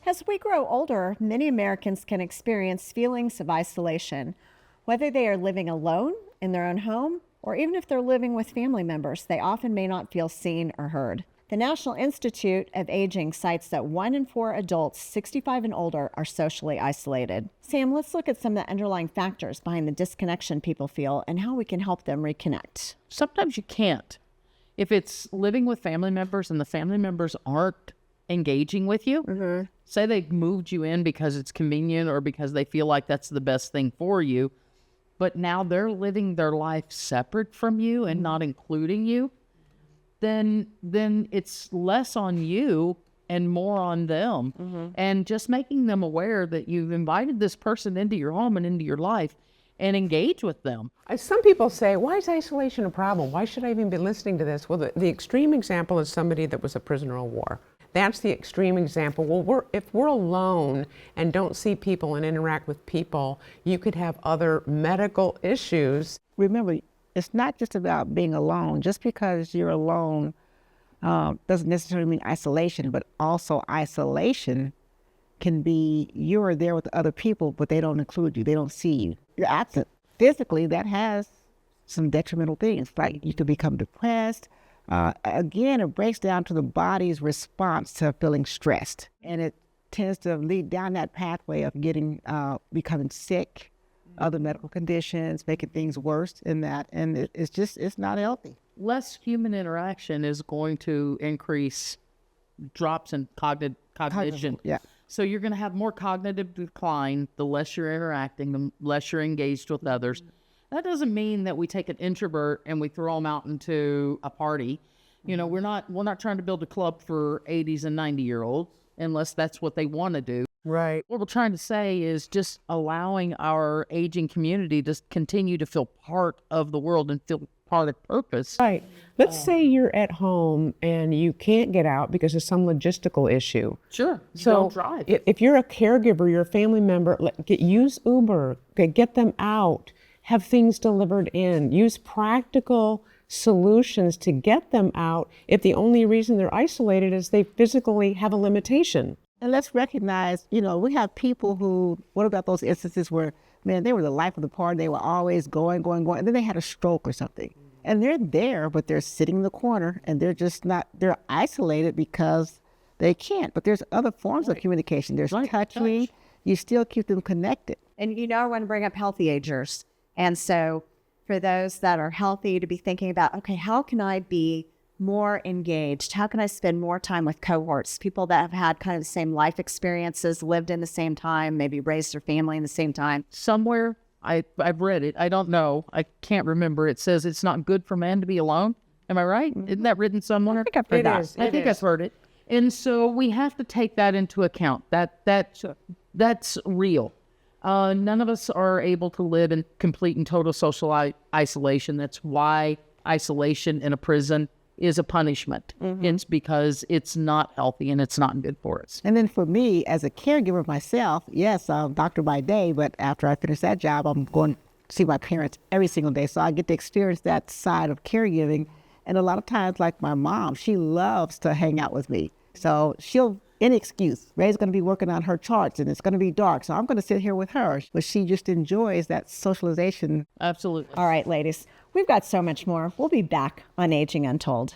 As we grow older, many Americans can experience feelings of isolation. Whether they are living alone in their own home or even if they're living with family members, they often may not feel seen or heard. The National Institute of Aging cites that 1 in 4 adults 65 and older are socially isolated. Sam, let's look at some of the underlying factors behind the disconnection people feel and how we can help them reconnect. Sometimes you can't. If it's living with family members and the family members aren't engaging with you, say they moved you in because it's convenient or because they feel like that's the best thing for you, but now they're living their life separate from you and not including you, then it's less on you and more on them. And just making them aware that you've invited this person into your home and into your life and engage with them. Some people say, why is isolation a problem? Why should I even be listening to this? Well, the extreme example is somebody that was a prisoner of war. That's the extreme example. Well, if we're alone and don't see people and interact with people, you could have other medical issues. Remember, it's not just about being alone. Just because you're alone doesn't necessarily mean isolation, but also isolation can be you're there with other people, but they don't include you. They don't see you. You're absent. Physically, that has some detrimental things, like you could become depressed. Again, it breaks down to the body's response to feeling stressed, and it tends to lead down that pathway of becoming sick, other medical conditions, making things worse in that, and it's not healthy. Less human interaction is going to increase drops in cognition. Yeah. So you're going to have more cognitive decline the less you're interacting, the less you're engaged with others. That doesn't mean that we take an introvert and we throw them out into a party. You know, we're not trying to build a club for 80s and 90-year-olds unless that's what they want to do. Right. What we're trying to say is just allowing our aging community to continue to feel part of the world and feel part of purpose. Right. Let's say you're at home and you can't get out because of some logistical issue. Sure. So don't drive. If you're a caregiver, you're a family member, use Uber, get them out, have things delivered in, use practical solutions to get them out if the only reason they're isolated is they physically have a limitation. And let's recognize, we have people who, what about those instances where, man, they were the life of the party, they were always going, and then they had a stroke or something. And they're there, but they're sitting in the corner, and they're isolated because they can't. But there's other forms of communication. There's touching. You still keep them connected. And I want to bring up healthy agers. And so for those that are healthy, to be thinking about, okay, how can I be more engaged? How can I spend more time with cohorts, people that have had kind of the same life experiences, lived in the same time, maybe raised their family in the same time? Somewhere, I've read it. I don't know. I can't remember. It says it's not good for man to be alone. Am I right? Isn't that written somewhere? I think I've heard that. I think I've heard it. And so we have to take that into account. That's real. None of us are able to live in complete and total social isolation. That's why isolation in a prison is a punishment. It's because it's not healthy and it's not good for us. And then for me, as a caregiver myself, yes, I'm a doctor by day, but after I finish that job, I'm going to see my parents every single day. So I get to experience that side of caregiving. And a lot of times, like my mom, she loves to hang out with me. So any excuse. Ray's going to be working on her charts and it's going to be dark. So I'm going to sit here with her. But she just enjoys that socialization. Absolutely. All right, ladies, we've got so much more. We'll be back on Aging Untold.